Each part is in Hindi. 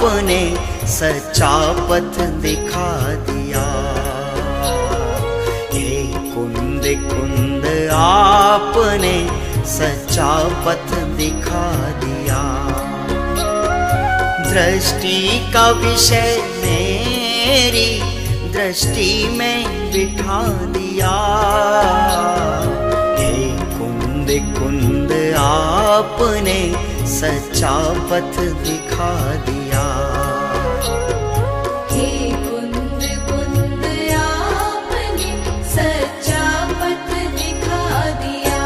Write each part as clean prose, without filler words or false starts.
आपने सच्चा पथ दिखा दिया। हे कुंद कुंद आपने सच्चा पथ दिखा दिया। दृष्टि का विषय मेरी दृष्टि में बिठा दिया। हे कुंद कुंद आपने सच्चा पथ दिखा दिया। हे कुंद कुंद आपने सच्चा पथ दिखा दिया।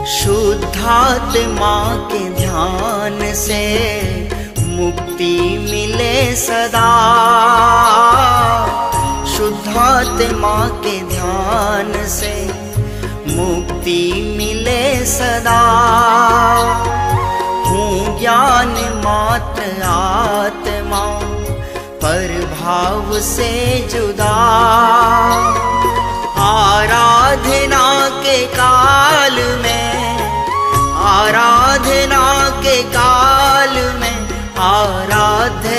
शुद्धात्मा के ध्यान से मुक्ति मिले सदा। शुद्धात्मा के ध्यान से मुक्ति मिले सदा। हूँ ज्ञान मात्र आत्मा पर भाव से जुदा। आराधना के काल में, आराधना के काल में आराध्य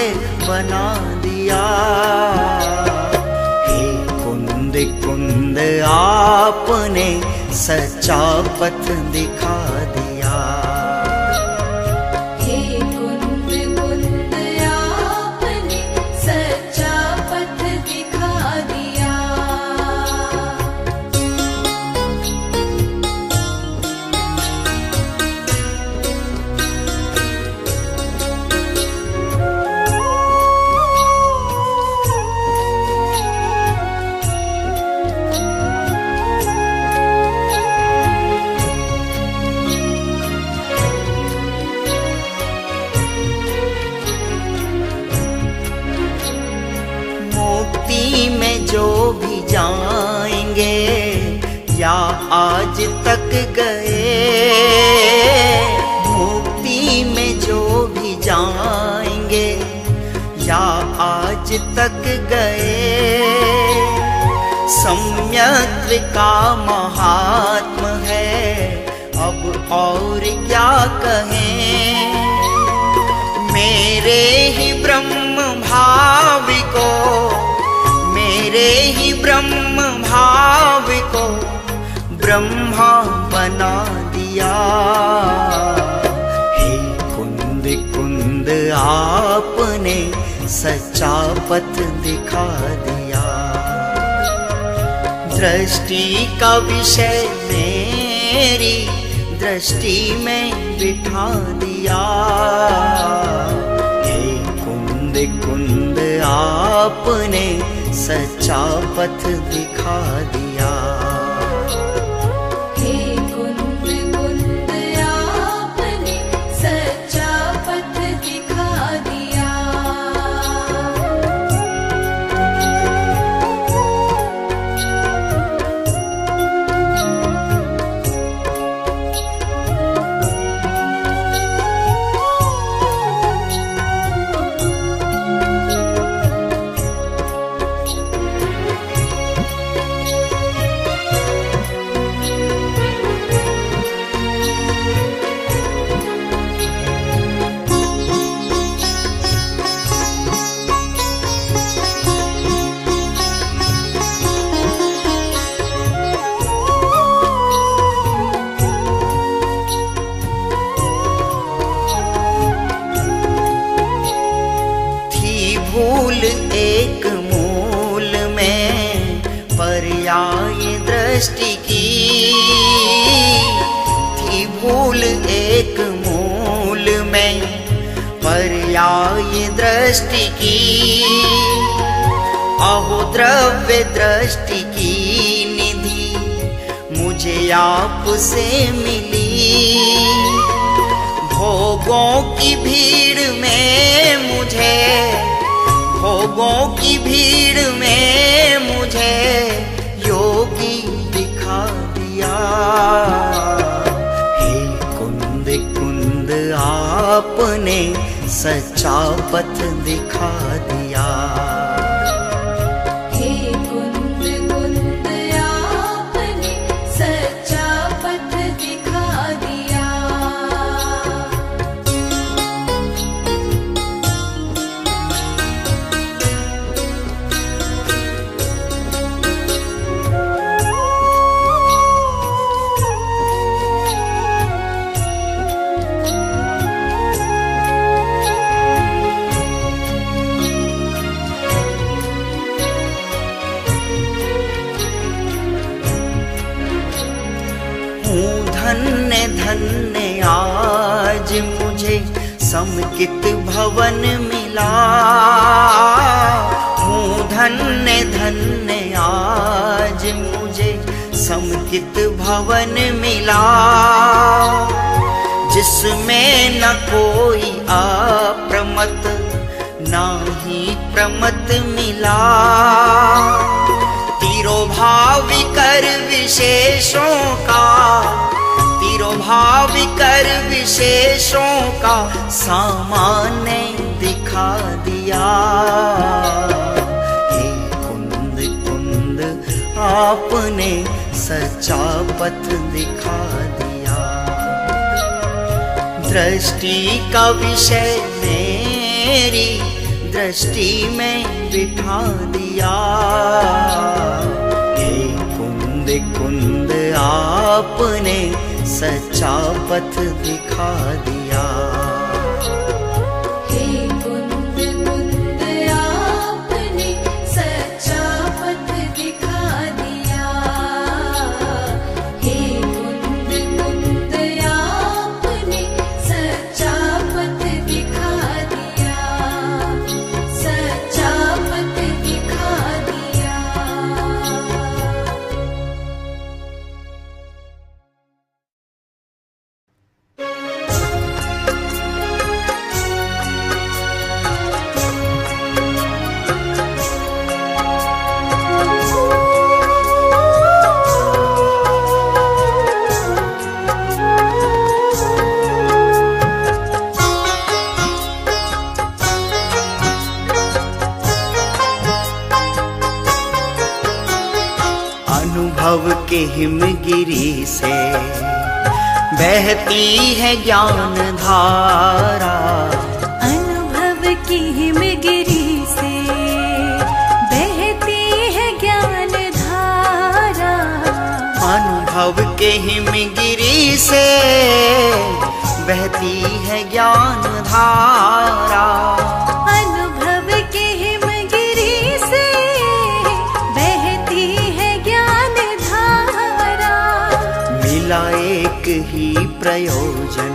बना दिया। हे कुंद कुंद आपने सच्चा पथ दिखा दिया। हे कुंद कुंद आपने सच्चा पथ दिखा दिया। मुक्ति में जो भी जाएंगे या आज तक गए। मुक्ति में जो भी जाएंगे या आज तक गए। सम्यक का महात्म है, अब और क्या कहें। मेरे ही ब्रह्म भाव को, मेरे ही ब्रह्म भाव को ब्रह्मा बना दिया। हे कुंद कुंद आपने सच्चा पथ दिखा दिया। दृष्टि का विषय मेरी दृष्टि में बिठा दिया। हे कुंद कुंद आपने सच्चा पथ दिखा दिया। हे कुंद कुंद आपने सच्चा पथ दिखा दिया। भूल एक मूल में पर्याय दृष्टि की थी, भूल एक मूल में पर्याय दृष्टि दृष्टि की, अहो द्रव्य दृष्टि की निधि मुझे आपसे मिली। भोगों की भीड़ में मुझे, भोगों की भीड़ में मुझे योगी दिखा दिया। हे कुंद कुंद आपने सच्चा पथ दिखा दिया। हे कुंद कुंद आपने सच्चा पथ दिखा दिया। धन्य धन्य आज मुझे समकित भवन मिला। हूँ धन्य धन्य आज मुझे समकित भवन मिला। जिसमें न कोई अप्रमत ना ही प्रमत मिला। तिरोभावी कर विशेषों का, तिरोभावी कर विशेषों का सामान्य दिखा दिया। हे कुंद कुंद आपने सच्चा पथ दिखा दिया। दृष्टि का विषय मेरी दृष्टि में बिठा दिया। हे कुंद कुंद आपने सच्चा पथ दिखा दिया। हे कुंद कुंद आपने सच्चा पथ दिखा दिया। हे कुंद कुंद आपने सच्चा पथ दिखा दिया। सच्चा पथ दिखा दिया। अनुभव के हिमगिरी से बहती है ज्ञान धारा। अनुभव की हिमगिरी से बहती है ज्ञान धारा। अनुभव के हिमगिरी से बहती है ज्ञान धारा। अनुभव के हिमगिरी से बहती है ज्ञान धारा। मिला एक ही प्रयोजन,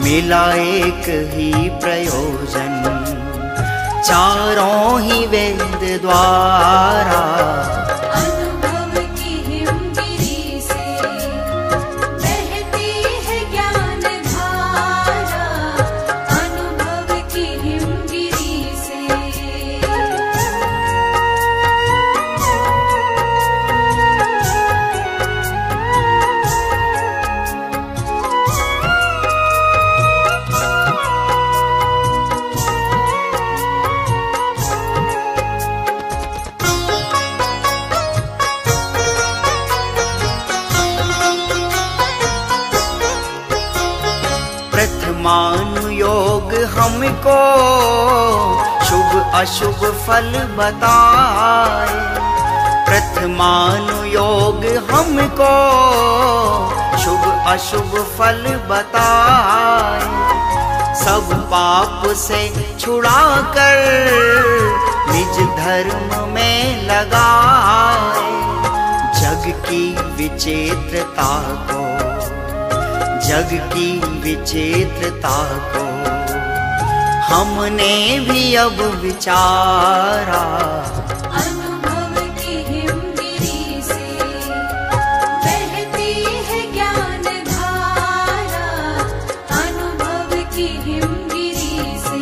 मिला एक ही प्रयोजन, चारों ही वेद द्वारा। अनुभव की हिमगिरी से बहती है ज्ञान धारा। अनुभव की हिमगिरी से प्रथमानुयोग हमको शुभ अशुभ फल बताए। प्रथमानुयोग हमको शुभ अशुभ फल बताए। सब पाप से छुड़ाकर निज धर्म में लगाए। जग की विचित्रता को, जग की विचित्रता को हमने भी अब विचारा, अनुभव की हिमगिरी से बहती है ज्ञान धारा, अनुभव की हिमगिरी से।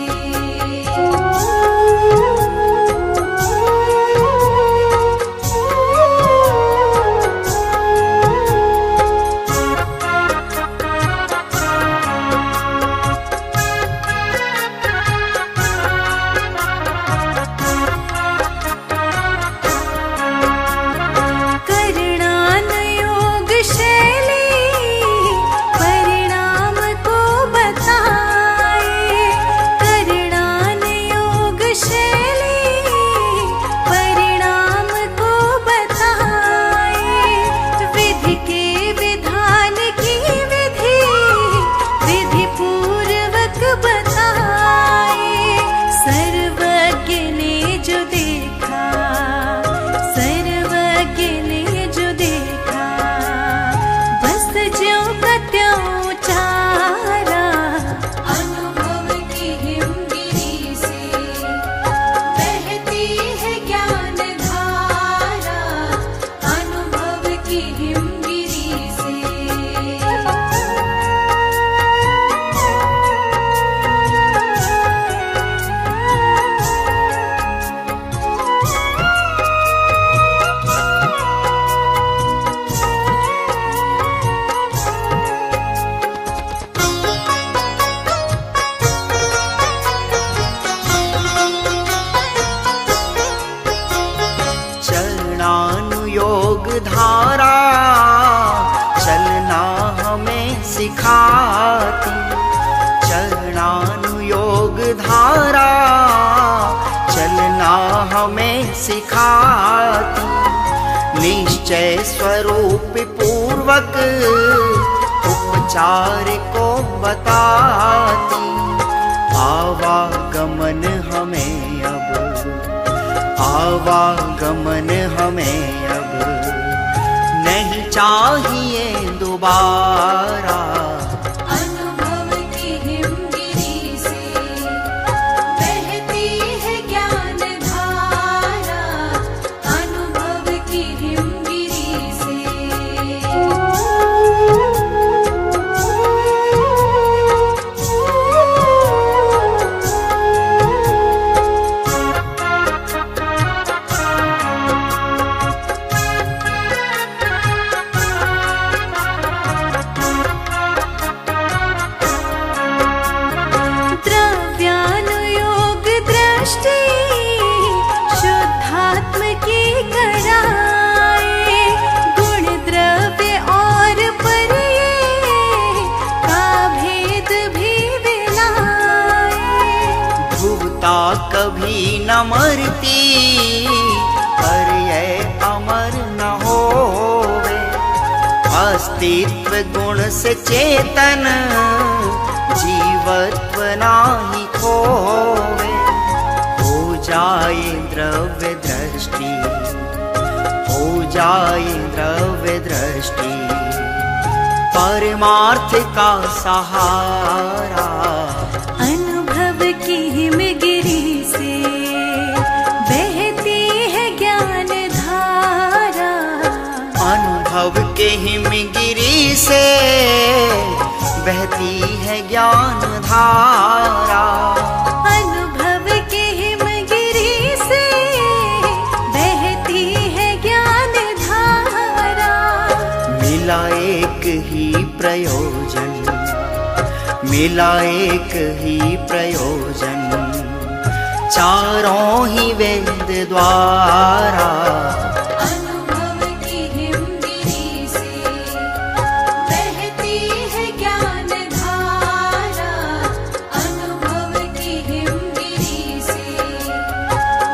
धारा चलना हमें सिखाती, चरणानुयोग धारा चलना हमें सिखाती, निश्चय स्वरूप पूर्वक उपचार को बताती। आवागमन हमें अब, आवागमन हमें अब नहीं चाहिए दोबारा। अनुभव की हिमगिरी से बहती है ज्ञान धारा, अनुभव की हिमगिरी से। कभी न मरती पर यह अमर न होवे, अस्तित्व गुण से चेतन जीवत्व नाही खोवे। हो जाए द्रव्य दृष्टि, हो जाए द्रव्य दृष्टि, परमार्थ का सहारा। अनुभव की हिमगिरी से बहती है ज्ञान धारा, अनुभव के हिमगिरी से बहती है ज्ञान धारा। अनुभव के हिमगिरी से बहती है ज्ञान धारा। मिला एक ही प्रयोजन, मिला एक ही प्रयोजन, चारों ही वेद द्वारा। अनुभव की हिमगिरी से बहती है ज्ञान धारा, अनुभव की हिमगिरी से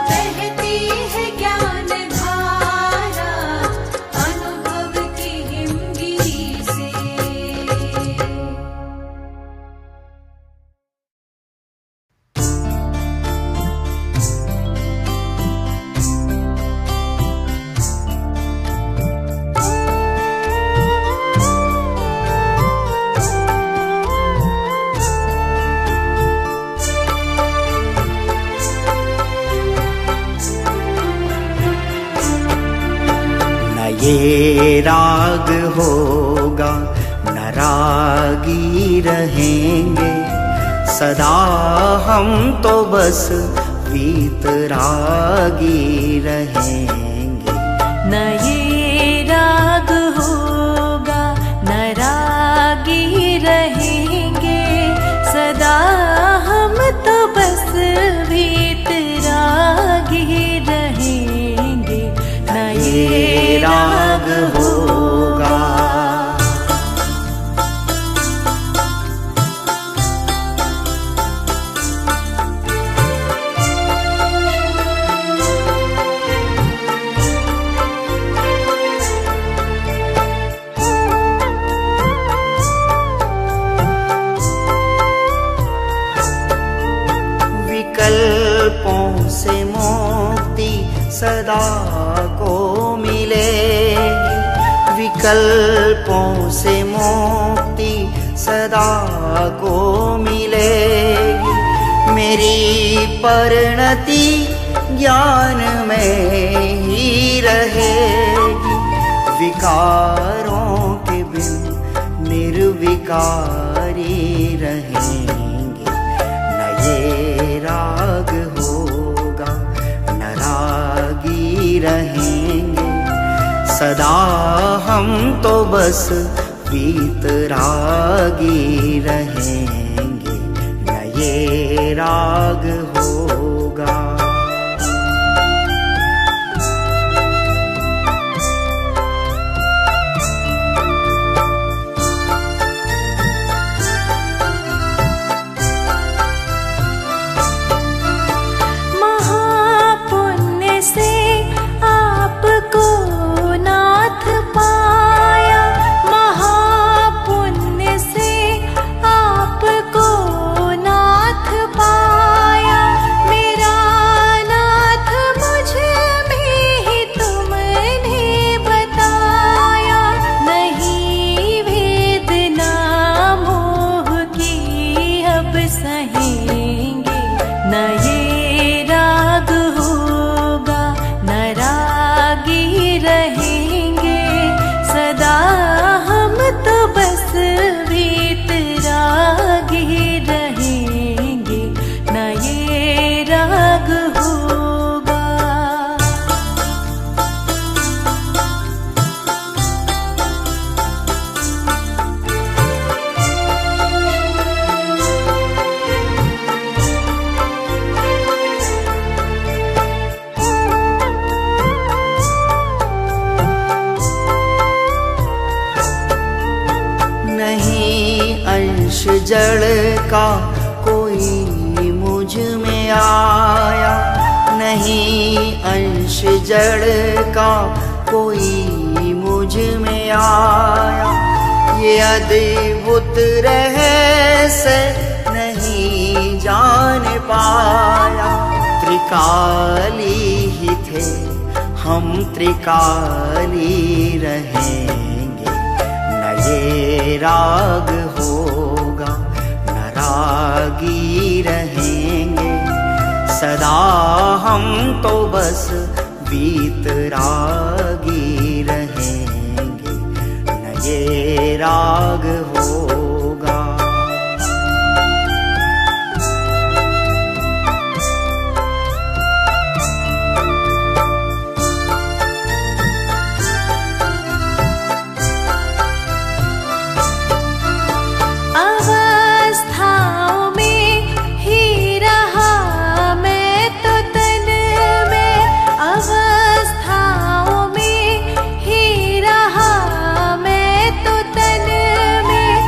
बहती है ज्ञान धारा, अनुभव की हिमगिरी से। ये राग होगा न रागी रहेंगे, सदा हम तो बस वीतरागी रहेंगे। न ये राग होगा न रागी रहेंगे, सदा हम तो बस वीतरागी रहेंगे। न ये राग होगा। विकल्पों से मुक्ति सदा को मिलेगी, विकल्पों से मुक्ति सदा को मिलेगी। मेरी परिणति ज्ञान में ही रहेगी, विकारों के बिन निर्विकारी रहेंगे। ये राग होगा न रागी रहेंगे, सदा हम तो बस वीतरागी रहेंगे। न ये राग होगा। जड़ का कोई मुझ में आया, नहीं अंश जड़ का कोई मुझ में आया। ये अद्भुत रहस्य नहीं जान पाया, त्रिकाली ही थे हम त्रिकाली रहेंगे। न ये राग होगा न रागी रहेंगे, सदा हम तो बस वीतरागी रहेंगे। न ये राग होगा।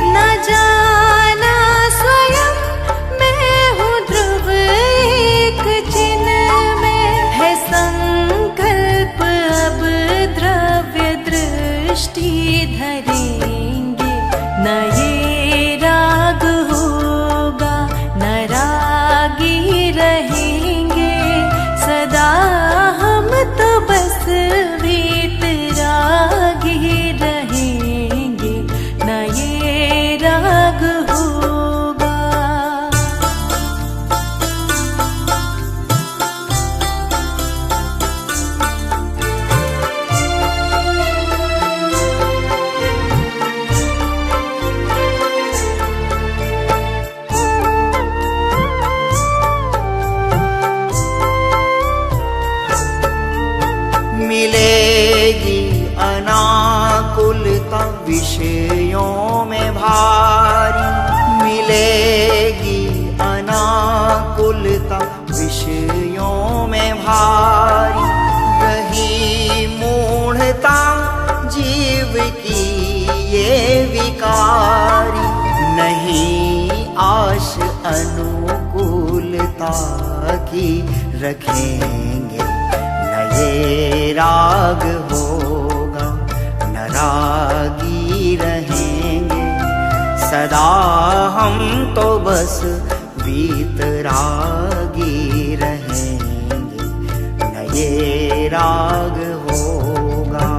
न विषयों में भारी, मिलेगी अनाकुलता विषयों में भारी। रही मूढ़ता जीव की ये विकारी, नहीं आश अनुकूलता की रखेंगे न ये राग होगा, न रागी रहेंगे सदा हम तो बस वीतरागी रहेंगे, न ये राग होगा।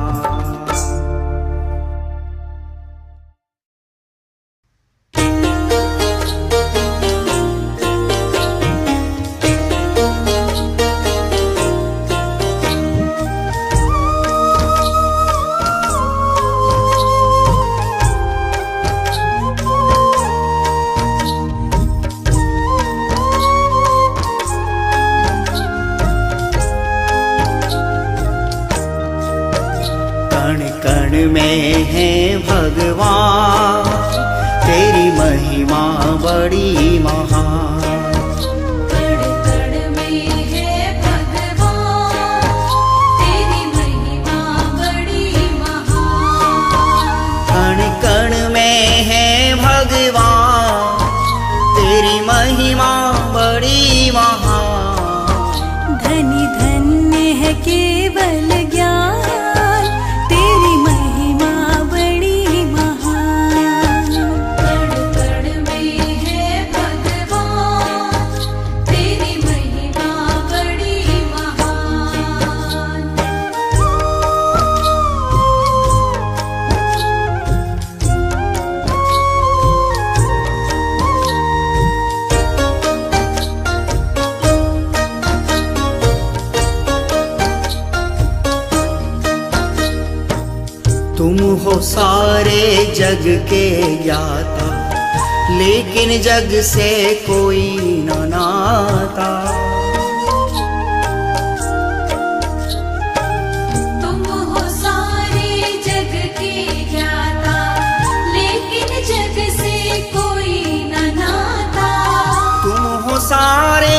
कण में है भगवान, तेरी महिमा बड़ी महान। कण कण में है भगवान, तेरी महिमा बड़ी महान। कण कण में है भगवान, तेरी महिमा बड़ी महान। धनी धन्य है केवल ज्ञान, तेरी महिमा बड़ी महान। कण कण में है भगवान, तेरी महिमा बड़ी महान। तुम हो सारे जग के ज्ञाता, लेकिन जग से कोई न नाता। तुम हो सारे जग के ज्ञाता, लेकिन जग से कोई न नाता। तुम हो सारे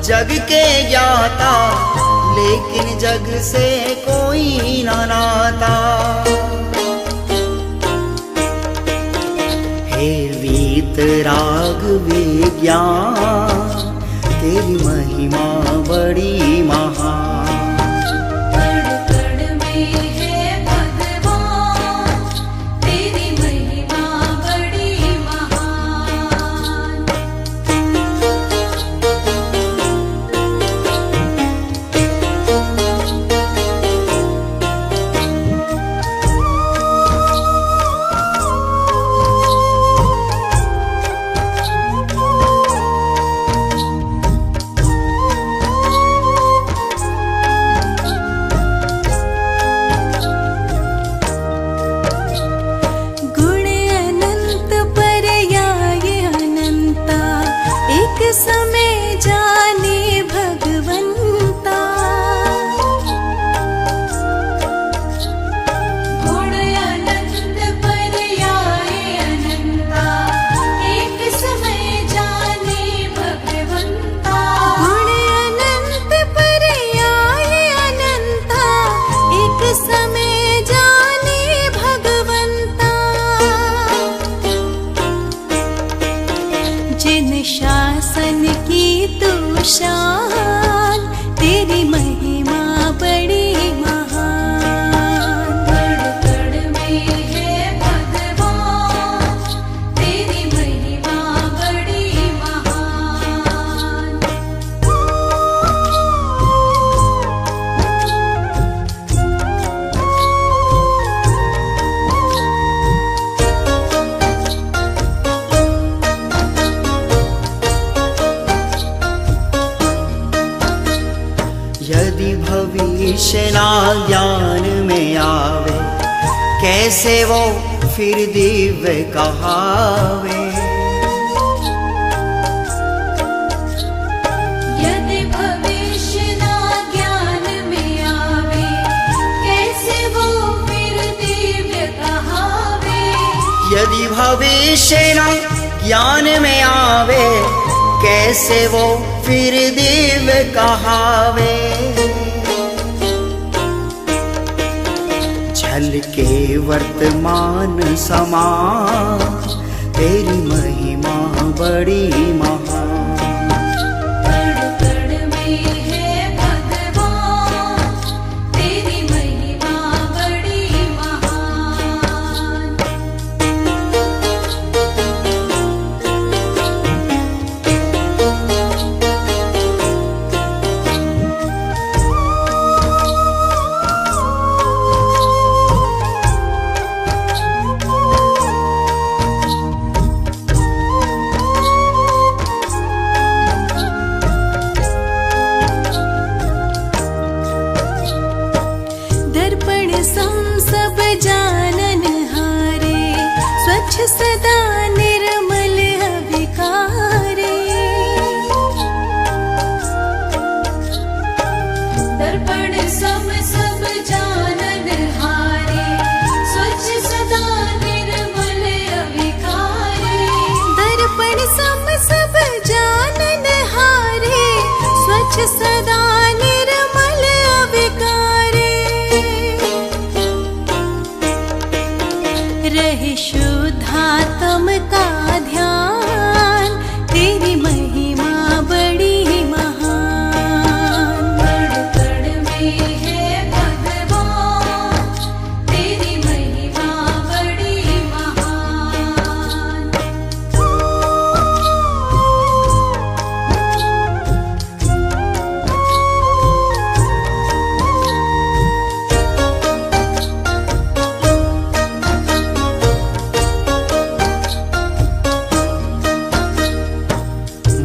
जग के ज्ञाता, लेकिन जग से कोई न नाता। हे वीतराग विज्ञान, तेरी महिमा बड़ी महान। कण कण में है भगवान, तेरी महिमा बड़ी महान। गुण अनंत पर्याय अनंता, एक समय जाने भगवंता। गुण अनंत पर्याय अनंता, एक समय जाने भगवंता। गुण अनंत पर्याय अनंता, एक समय जाने भगवंता। जिन शासन की तू शान, तेरी महिमा बड़ी महान। कण कण में है भगवान, तेरी महिमा बड़ी महान। यदि भविष्य ना ज्ञान में आवे, कैसे वो फिर दिव्य कहावे। यदि भविष्य ना ज्ञान में आवे, कैसे वो फिर दिव्य कहावे। भविष्य ना ज्ञान में आवे, कैसे वो फिर दिव्य कहावे। झल के वर्तमान समान, तेरी महिमा बड़ी महान। कण कण में है भगवान, तेरी महिमा बड़ी महान। दर्पण सम सब जानन हारे, स्वच्छ सदा निर्मल अविकारे। दर्पण सम सब जानन हारे, स्वच्छ सदा निर्मल अविकारे। दर्पण सम सब जानन हारे, स्वच्छ सदा निर्मल अविकारे। रहे शुद्धात्म का ध्यान, तेरी महिमा बड़ी महान। कण कण में है भगवान, तेरी महिमा बड़ी महान।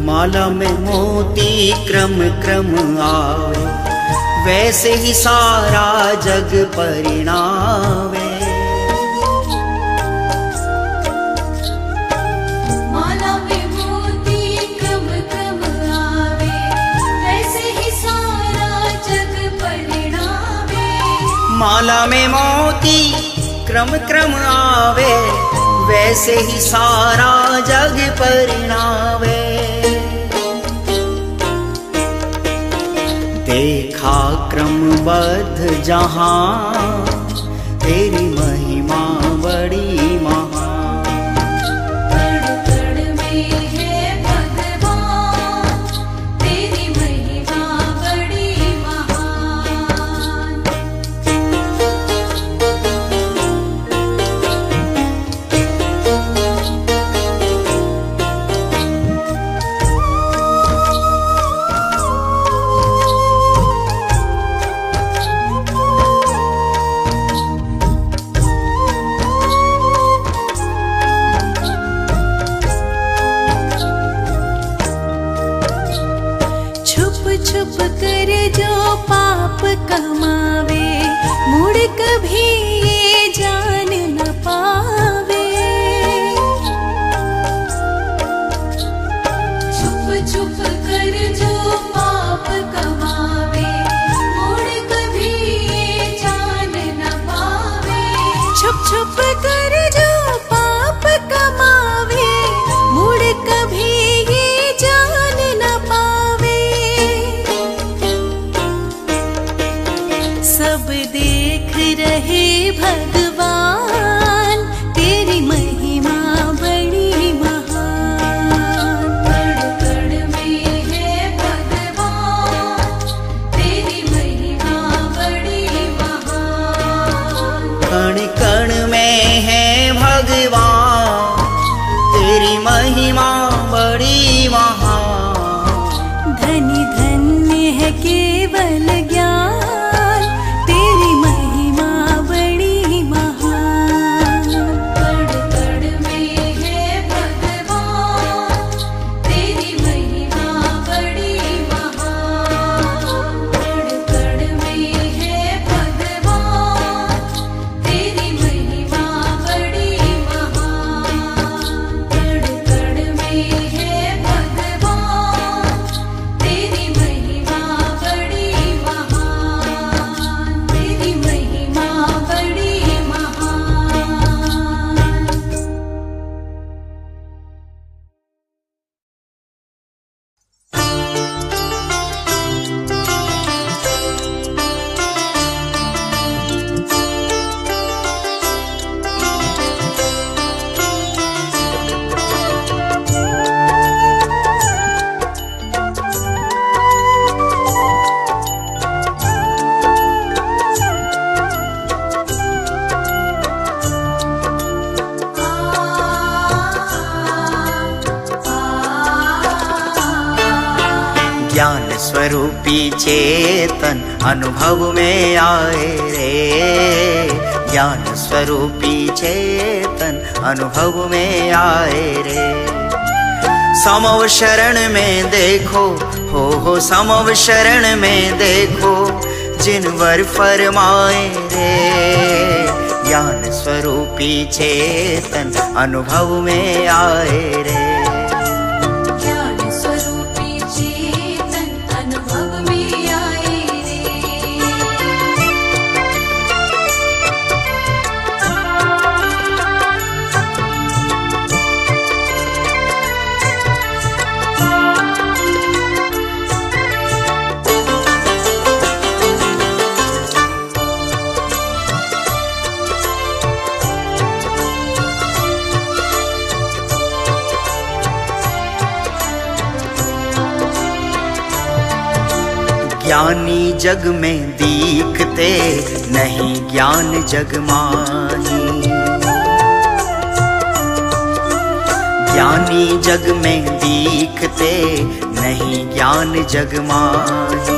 माला में मोती क्रम क्रम आवे, वैसे ही सारा जग परिणावे। माला में मोती क्रम क्रम आवे, वैसे ही सारा जग परिणामे। माला में मोती क्रम क्रम आवे, वैसे ही सारा जग परिणावे। देखा क्रमबद्ध जहां, तेरी महिमा बड़ी महान। कण कण में है भगवान, तेरी महिमा बड़ी महान। छुप छुप कर जो पाप कमावे, मुड़ कभी ये जान न पावे। छुप छुप कर जो पाप कमावे, मुड़ कभी ये जान न पावे। छुप छुप कर जो पाप कमावे, मुड़ कभी ये जान न पावे। सब देख रहे भगवान, तेरी महिमा बड़ी महान। कण कण में है भगवान, तेरी महिमा बड़ी महान। कण कण में है भगवान, तेरी महिमा बड़ी महान। धन्य धन्य है केवल ज्ञान, तेरी महिमा बड़ी महान। कण कण में है भगवान, तेरी महिमा बड़ी महान। कण कण में है भगवान, तेरी महिमा बड़ी महान। कण स्वरूपी चेतन अनुभव में आए रे, ज्ञान स्वरूपी चेतन अनुभव में आए रे। समव शरण में देखो, हो समव शरण में देखो, जिनवर फरमाए रे, ज्ञान स्वरूपी चेतन अनुभव में आए रे। ज्ञान स्वरूपी चेतन अनुभव में आए रे। ज्ञानी जग में दीखते, नहीं ज्ञान जग माही। ज्ञानी जग में दीखते, नहीं ज्ञान जग माही।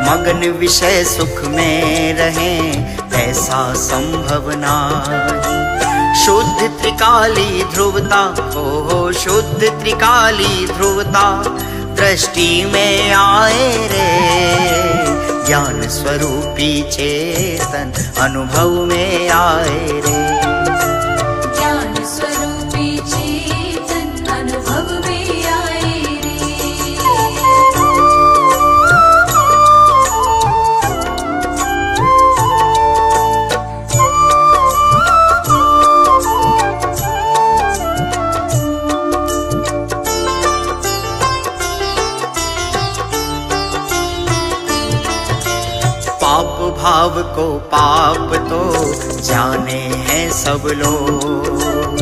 मगन विषय सुख में रहें, ऐसा संभव नाही। शुद्ध त्रिकाली ध्रुवता, हो शुद्ध त्रिकाली ध्रुवता, दृष्टि में आए रे, ज्ञान स्वरूपी चेतन अनुभव में आए रे। ज्ञान स्वरूपी चेतन अनुभव में आए रे। पाप भाव को पाप तो जाने हैं सब लोग,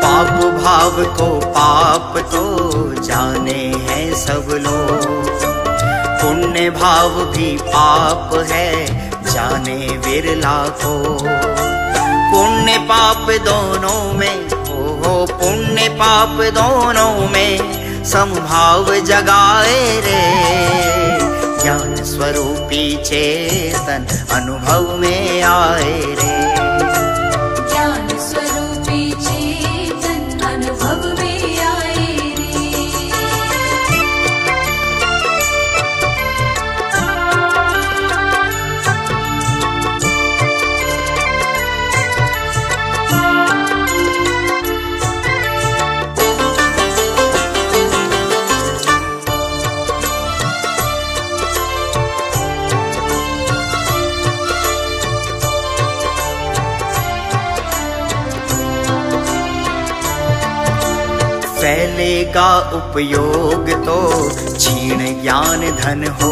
पाप भाव को पाप तो जाने हैं सब लोग। पुण्य भाव भी पाप है, जाने विरला को। पुण्य पाप दोनों में, हो पुण्य पाप दोनों में समभाव जगाए रे, ज्ञान स्वरूपी चेतन अनुभव में आए रे। ज्ञान स्वरूपी चेतन अनुभव में आए रे। फैलेगा उपयोग तो क्षीण ज्ञान धन हो,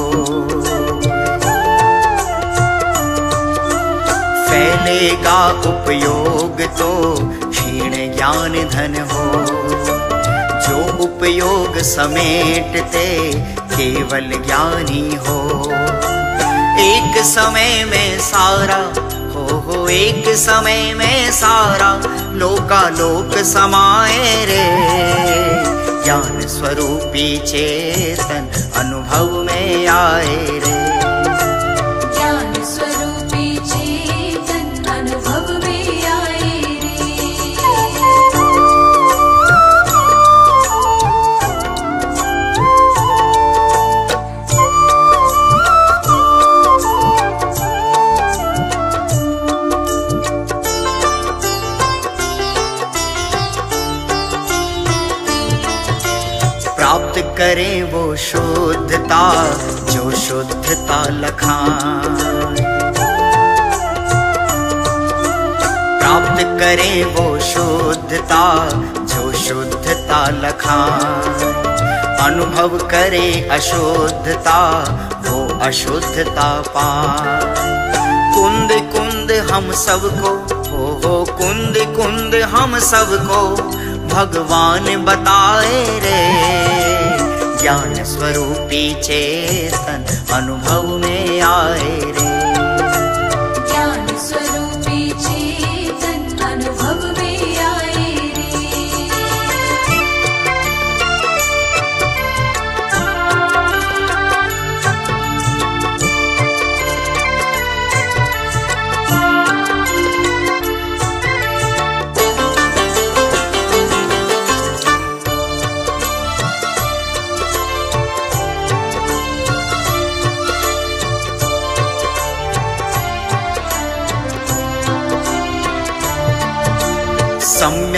फैलेगा उपयोग तो क्षीण ज्ञान धन हो। जो उपयोग समेटते केवल ज्ञानी हो, एक समय में सारा, हो एक समय में सारा लोकालोक समाए रे, ज्ञान स्वरूपी चेतन अनुभव में आए रे। ज्ञान स्वरूपी चेतन अनुभव में आए रे। प्राप्त करें वो शुद्धता जो शुद्धता लखाए, प्राप्त करें वो शुद्धता जो शुद्धता लखाए। अनुभव करे अशुद्धता, वो अशुद्धता पाए। कुंद कुंद हम सबको, हो कुंद कुंद हम सबको भगवान बताए रे, ज्ञान स्वरूपी चेतन अनुभव में आए रे। ज्ञान स्वरूपी चेतन अनुभव में आए रे।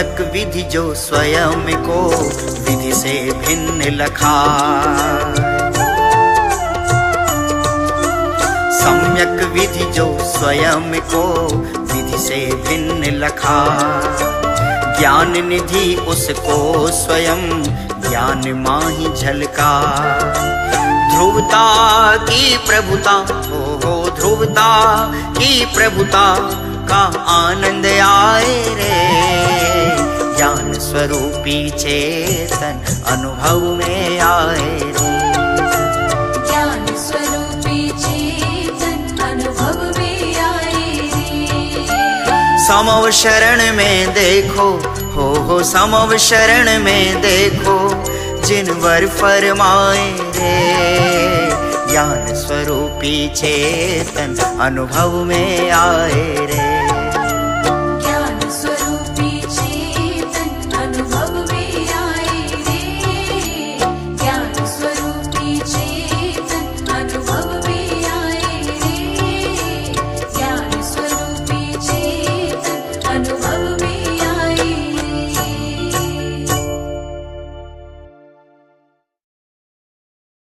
सम्यक विधि जो स्वयं को विधि से भिन्न लखा, सम्यक विधि जो स्वयं को विधि से भिन्न लखा, ज्ञान निधि उसको स्वयं ज्ञान माही झलका। ध्रुवता की प्रभुता, हो ध्रुवता की प्रभुता का आनंद आए रे, ज्ञान स्वरूपी चेतन अनुभव में आए रे, ज्ञान स्वरूपी चेतन अनुभव में आए रे। समव शरण में देखो, हो समव शरण में देखो, जिन वर फरमाए रे, ज्ञान स्वरूपी चेतन अनुभव में आए रे।